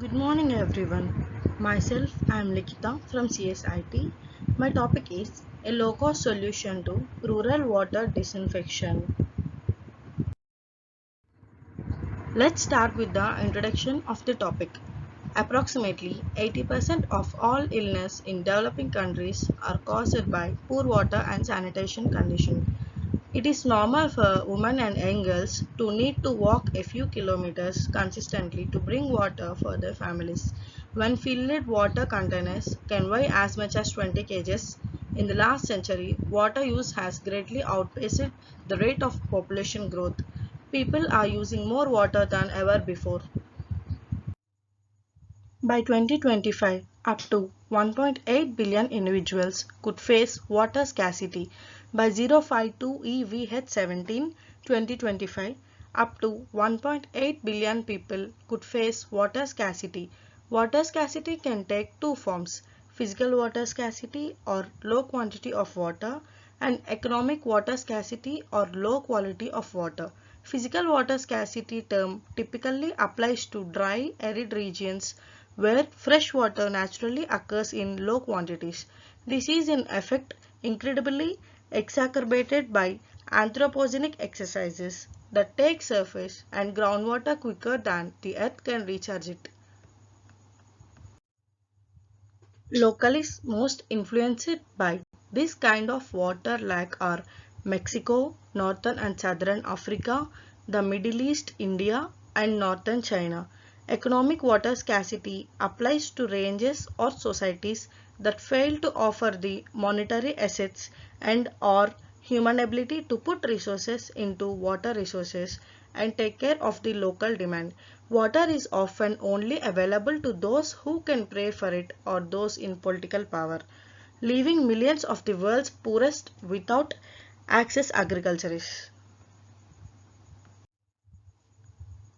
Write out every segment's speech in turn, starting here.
Good morning, everyone. Myself, I am Likita from CSIT. My topic is a low cost solution to rural water disinfection. Let's start with the introduction of the topic. Approximately 80% of all illness in developing countries are caused by poor water and sanitation conditions. It is normal for women and young girls to need to walk a few kilometers consistently to bring water for their families. When filled water containers can weigh as much as 20 kgs, in the last century, water use has greatly outpaced the rate of population growth. People are using more water than ever before. By 2025, up to 1.8 billion individuals could face water scarcity. By 052 EVH17 2025, up to 1.8 billion people could face water scarcity. Water scarcity can take two forms: physical water scarcity or low quantity of water, and economic water scarcity or low quality of water. Physical water scarcity term typically applies to dry, arid regions where fresh water naturally occurs in low quantities. This is in effect incredibly exacerbated by anthropogenic exercises that take surface and groundwater quicker than the earth can recharge it. Localities most influenced by this kind of water lack are Mexico, northern and southern Africa, the Middle East, India, and northern China. Economic water scarcity applies to ranges or societies that fail to offer the monetary assets and or human ability to put resources into water resources and take care of the local demand. Water is often only available to those who can pay for it or those in political power, leaving millions of the world's poorest without access agriculturists.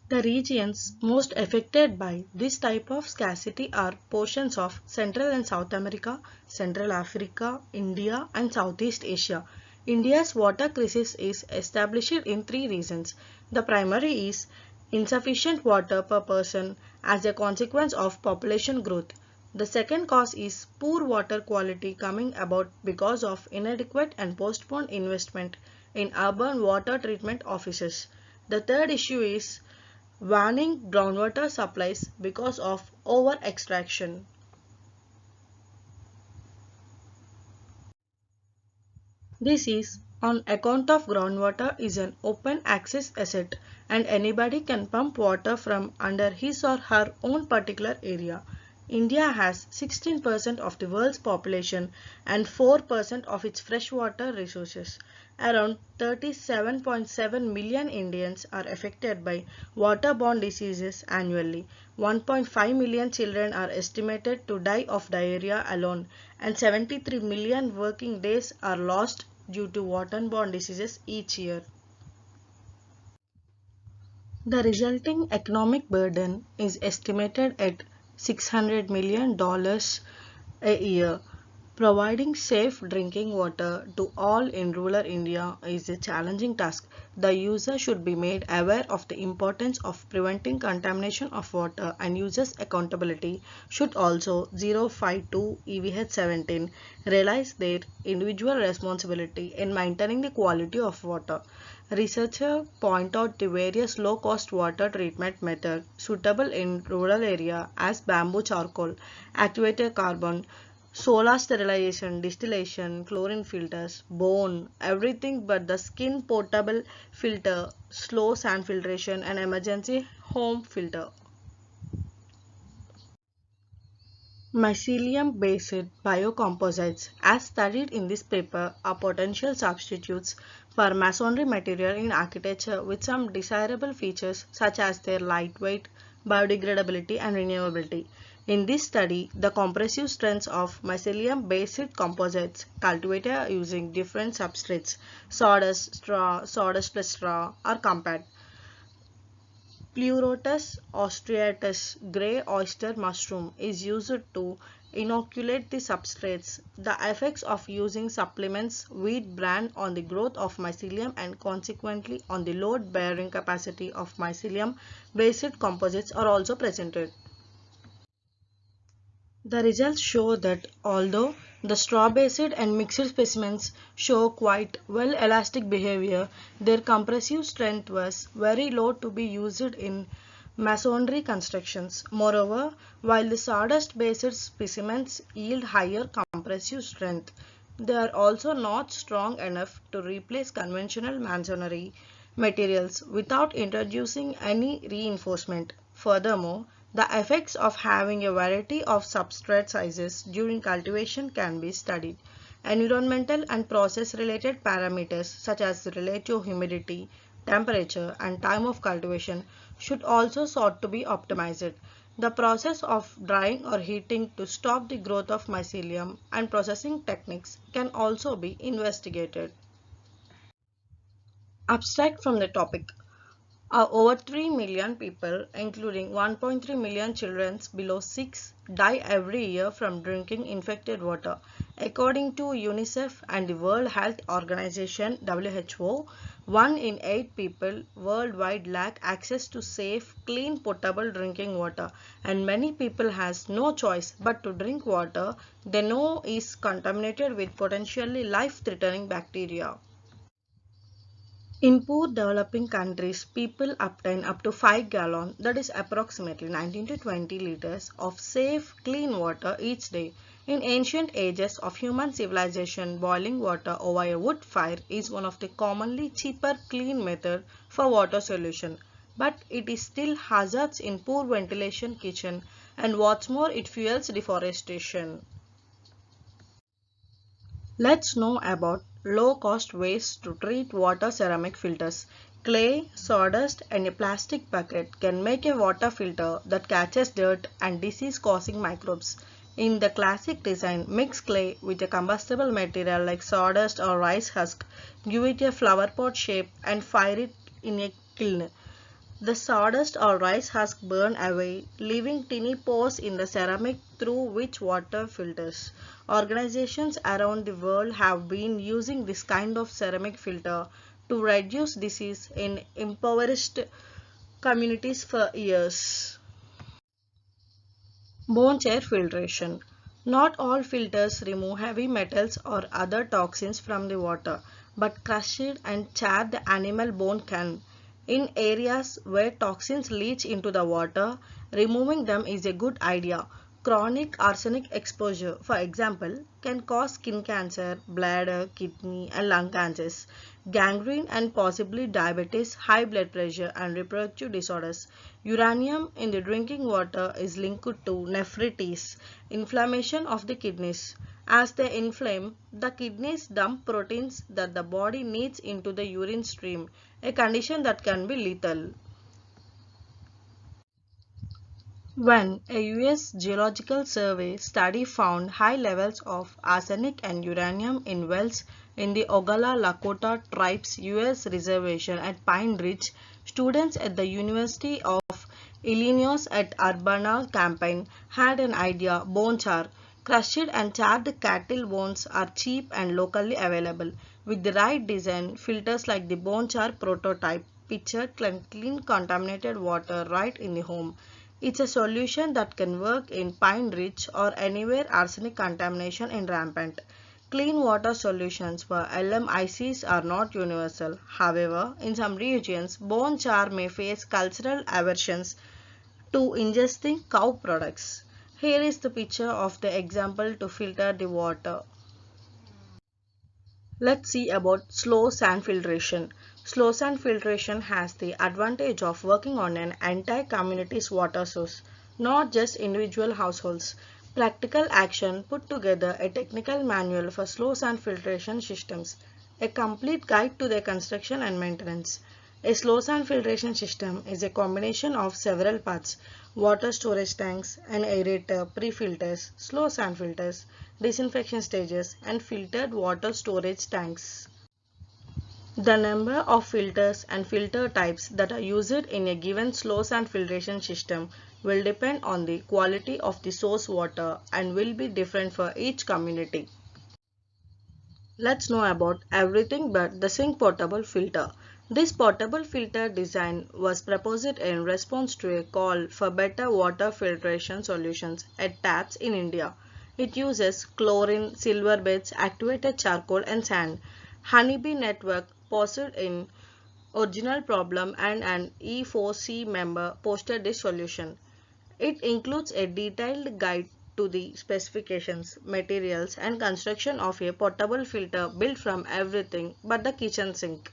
The regions most affected by this type of scarcity are portions of Central and South America, Central Africa, India, and Southeast Asia. India's water crisis is established in three reasons. The primary is insufficient water per person as a consequence of population growth. The second cause is poor water quality coming about because of inadequate and postponed investment in urban water treatment offices. The third issue is waning groundwater supplies because of over-extraction. This is on account of groundwater is an open access asset and anybody can pump water from under his or her own particular area. India has 16% of the world's population and 4% of its freshwater resources. Around 37.7 million Indians are affected by waterborne diseases annually. 1.5 million children are estimated to die of diarrhea alone, and 73 million working days are lost due to waterborne diseases each year. The resulting economic burden is estimated at $600 million a year. Providing safe drinking water to all in rural India is a challenging task. The user should be made aware of the importance of preventing contamination of water, and users' accountability should also 052 EVH17 realize their individual responsibility in maintaining the quality of water. Researchers point out the various low-cost water treatment methods suitable in rural areas as bamboo charcoal, activated carbon, solar sterilization, distillation, chlorine filters, bone, everything but the skin portable filter, slow sand filtration, and emergency home filter. Mycelium-based biocomposites, as studied in this paper, are potential substitutes for masonry material in architecture with some desirable features such as their lightweight, biodegradability, and renewability. In this study, the compressive strengths of mycelium-based composites cultivated using different substrates, sawdust, straw, sawdust plus straw, are compared. Pleurotus austriatus grey oyster mushroom is used to inoculate the substrates. The effects of using supplements wheat bran on the growth of mycelium and consequently on the load bearing capacity of mycelium based composites are also presented. The results show that although the straw-based and mixed specimens show quite well elastic behavior, their compressive strength was very low to be used in masonry constructions. Moreover, while the sawdust-based specimens yield higher compressive strength, they are also not strong enough to replace conventional masonry materials without introducing any reinforcement. Furthermore, the effects of having a variety of substrate sizes during cultivation can be studied. Environmental and process related parameters such as relative humidity, temperature, and time of cultivation should also sought to be optimized. The process of drying or heating to stop the growth of mycelium and processing techniques can also be investigated. Abstract from the topic. Over 3 million people, including 1.3 million children below 6, die every year from drinking infected water. According to UNICEF and the World Health Organization (WHO), 1 in 8 people worldwide lack access to safe, clean, potable drinking water, and many people has no choice but to drink water they know is contaminated with potentially life-threatening bacteria. In poor developing countries, people obtain up to 5 gallons, that is approximately 19 to 20 liters, of safe, clean water each day. In ancient ages of human civilization, boiling water over a wood fire is one of the commonly cheaper, clean method for water solution. But it is still hazards in poor ventilation kitchen, and what's more, it fuels deforestation. Let's know about low-cost ways to treat water ceramic filters. Clay, sawdust, and a plastic bucket can make a water filter that catches dirt and disease-causing microbes. In the classic design, mix clay with a combustible material like sawdust or rice husk, give it a flower pot shape, and fire it in a kiln. The sawdust or rice husk burn away, leaving tiny pores in the ceramic through which water filters. Organizations around the world have been using this kind of ceramic filter to reduce disease in impoverished communities for years. Bone chair filtration. Not all filters remove heavy metals or other toxins from the water, but crushed and charred animal bone can. In areas where toxins leach into the water, removing them is a good idea. Chronic arsenic exposure, for example, can cause skin cancer, bladder, kidney, and lung cancers, gangrene, and possibly diabetes, high blood pressure, and reproductive disorders. Uranium in the drinking water is linked to nephritis, inflammation of the kidneys. As they inflame, the kidneys dump proteins that the body needs into the urine stream, a condition that can be lethal. When a US Geological Survey study found high levels of arsenic and uranium in wells in the Oglala Lakota Tribes US Reservation at Pine Ridge, students at the University of Illinois at Urbana-Champaign had an idea: bone char. Crushed and charred cattle bones are cheap and locally available. With the right design, filters like the bone char prototype picture can clean contaminated water right in the home. It's a solution that can work in Pine Ridge or anywhere arsenic contamination is rampant. Clean water solutions for LMICs are not universal. However, in some regions, bone char may face cultural aversions to ingesting cow products. Here is the picture of the example to filter the water. Let's see about slow sand filtration. Slow sand filtration has the advantage of working on an entire community's water source, not just individual households. Practical action put together a technical manual for slow sand filtration systems, a complete guide to their construction and maintenance. A slow sand filtration system is a combination of several parts: water storage tanks, an aerator, pre-filters, slow sand filters, disinfection stages, and filtered water storage tanks. The number of filters and filter types that are used in a given slow sand filtration system will depend on the quality of the source water and will be different for each community. Let's know about everything but the sink portable filter. This portable filter design was proposed in response to a call for better water filtration solutions at taps in India. It uses chlorine, silver beds, activated charcoal and sand. Honeybee network posed in original problem and an E4C member posted this solution. It includes a detailed guide to the specifications, materials and construction of a portable filter built from everything but the kitchen sink.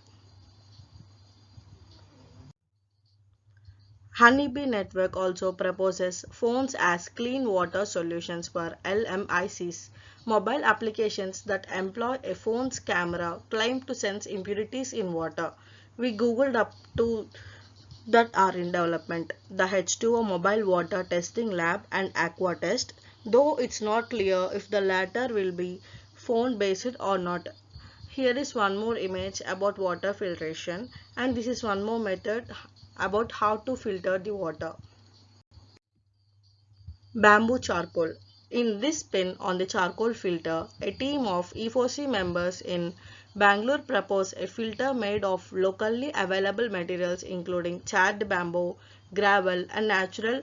Honeybee Network also proposes phones as clean water solutions for LMICs. Mobile applications that employ a phone's camera claim to sense impurities in water. We googled up to that are in development, the H2O Mobile Water Testing Lab and Aqua Test, though it's not clear if the latter will be phone based or not. Here is one more image about water filtration, and this is one more method about how to filter the water. Bamboo charcoal. In this spin on the charcoal filter, a team of E4C members in Bangalore proposed a filter made of locally available materials including charred bamboo, gravel and natural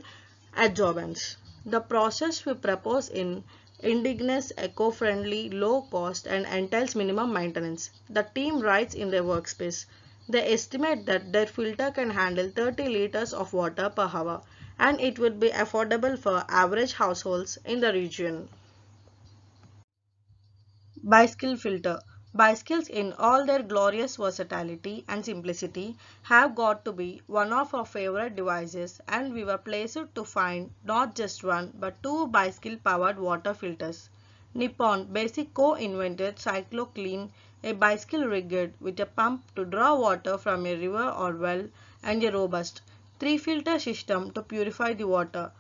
adsorbents. The process we propose in indigenous, eco-friendly, low cost and entails minimum maintenance. The team writes in their workspace. They estimate that their filter can handle 30 liters of water per hour and it would be affordable for average households in the region. Bicycle filter. Bicycles in all their glorious versatility and simplicity have got to be one of our favorite devices, and we were pleased to find not just one but two bicycle powered water filters. Nippon Basic co-invented CycloClean, a bicycle rigged with a pump to draw water from a river or well and a robust three-filter system to purify the water.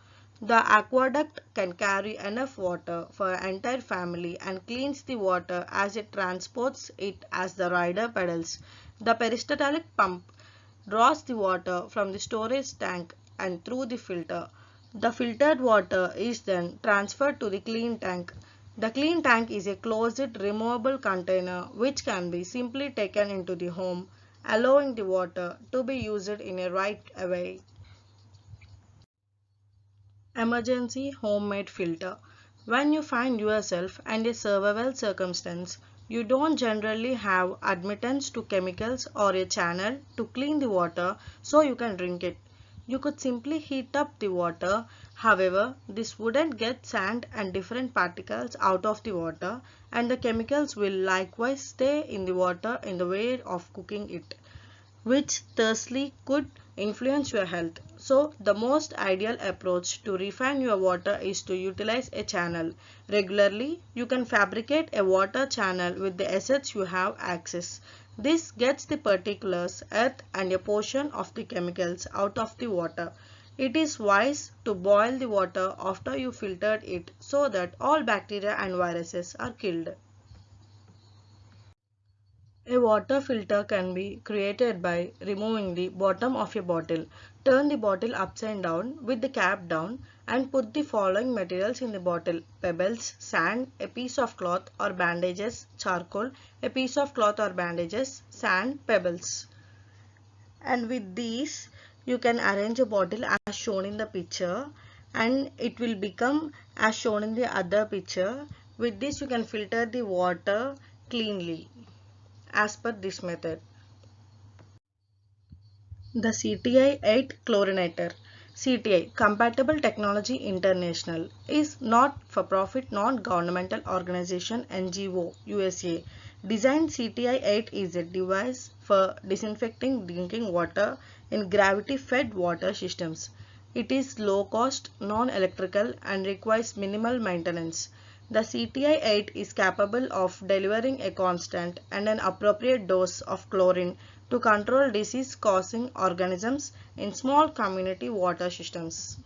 The aqueduct can carry enough water for an entire family and cleans the water as it transports it as the rider pedals. The peristaltic pump draws the water from the storage tank and through the filter. The filtered water is then transferred to the clean tank. The clean tank is a closed removable container which can be simply taken into the home, allowing the water to be used in a right way. Emergency homemade filter. When you find yourself in a survival circumstance, you don't generally have admittance to chemicals or a channel to clean the water so you can drink it. You could simply heat up the water. However, this wouldn't get sand and different particles out of the water, and the chemicals will likewise stay in the water in the way of cooking it, which thusly could influence your health. So, the most ideal approach to refine your water is to utilize a channel. Regularly, you can fabricate a water channel with the assets you have access. This gets the particulars, earth and a portion of the chemicals out of the water. It is wise to boil the water after you filtered it so that all bacteria and viruses are killed. A water filter can be created by removing the bottom of a bottle. Turn the bottle upside down with the cap down and put the following materials in the bottle: pebbles, sand, a piece of cloth or bandages, charcoal, a piece of cloth or bandages, sand, pebbles. And with these you can arrange a bottle as shown in the picture and it will become as shown in the other picture. With this you can filter the water cleanly as per this method. The CTI 8 chlorinator. CTI, Compatible Technology International, is not-for-profit non-governmental organization NGO USA. Designed CTI 8 is a device for disinfecting drinking water in gravity-fed water systems. It is low-cost, non-electrical and requires minimal maintenance. The CTI 8 is capable of delivering a constant and an appropriate dose of chlorine to control disease-causing organisms in small community water systems.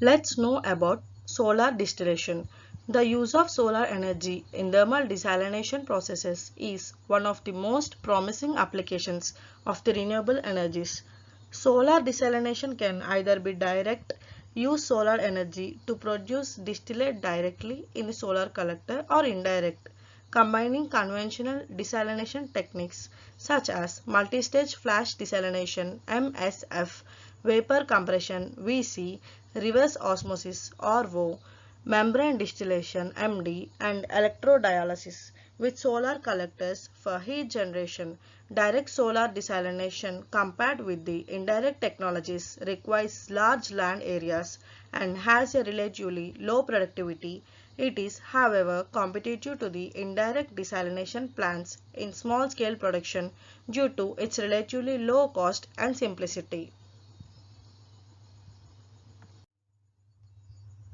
Let's know about solar distillation. The use of solar energy in thermal desalination processes is one of the most promising applications of the renewable energies. Solar desalination can either be direct, use solar energy to produce distillate directly in the solar collector, or indirect, combining conventional desalination techniques such as multistage flash desalination (MSF), vapor compression (VC), reverse osmosis (RO), membrane distillation (MD), and electrodialysis with solar collectors for heat generation. Direct solar desalination compared with the indirect technologies requires large land areas and has a relatively low productivity. It is, however, competitive to the indirect desalination plants in small-scale production due to its relatively low cost and simplicity.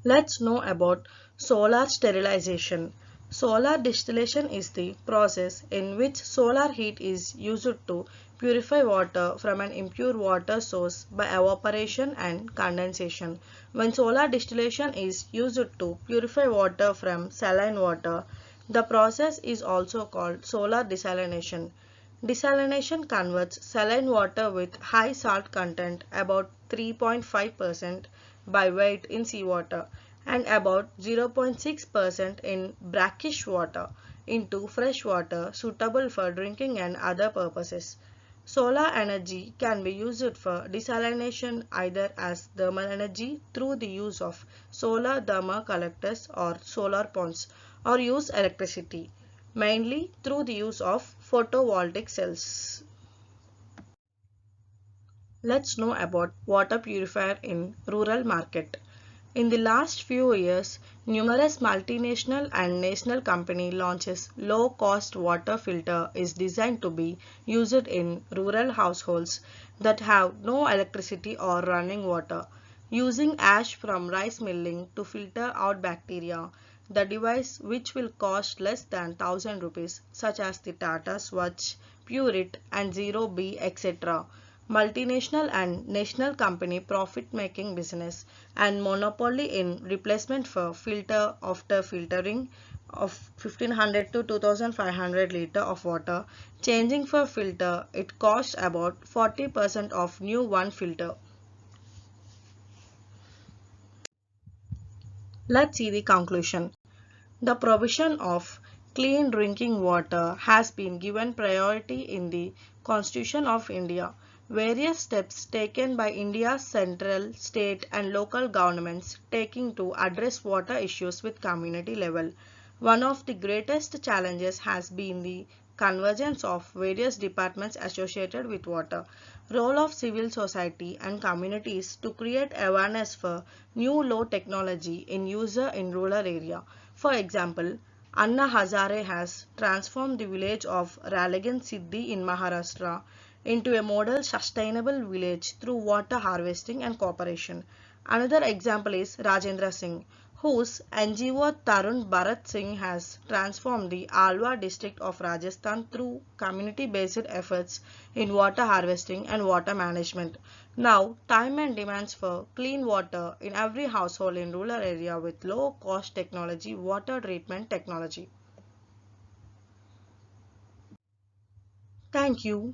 Let's know about solar sterilization. Solar distillation is the process in which solar heat is used to purify water from an impure water source by evaporation and condensation. When solar distillation is used to purify water from saline water, the process is also called solar desalination. Desalination converts saline water with high salt content, about 3.5% by weight in seawater, and about 0.6% in brackish water, into fresh water suitable for drinking and other purposes. Solar energy can be used for desalination either as thermal energy through the use of solar thermal collectors or solar ponds, or use electricity, mainly through the use of photovoltaic cells. Let's know about water purifier in rural market. In the last few years, numerous multinational and national company launches low-cost water filter is designed to be used in rural households that have no electricity or running water. Using ash from rice milling to filter out bacteria, the device, which will cost less than 1000 rupees, such as the Tata Swatch, Purit and Zero B, etc. Multinational and national company profit-making business and monopoly in replacement for filter after filtering of 1500 to 2500 liter of water. Changing for filter, it costs about 40% of new one filter. Let's see the conclusion. The provision of clean drinking water has been given priority in the Constitution of India. Various steps taken by India's central, state and local governments taking to address water issues with community level. One of the greatest challenges has been the convergence of various departments associated with water. Role of civil society and communities to create awareness for new low technology in user in rural area. For example, Anna Hazare has transformed the village of Ralegan Siddhi in Maharashtra into a model sustainable village through water harvesting and cooperation. Another example is Rajendra Singh, whose NGO Tarun Bharat Singh has transformed the Alwar district of Rajasthan through community-based efforts in water harvesting and water management. Now, time and demands for clean water in every household in rural area with low-cost technology, water treatment technology. Thank you.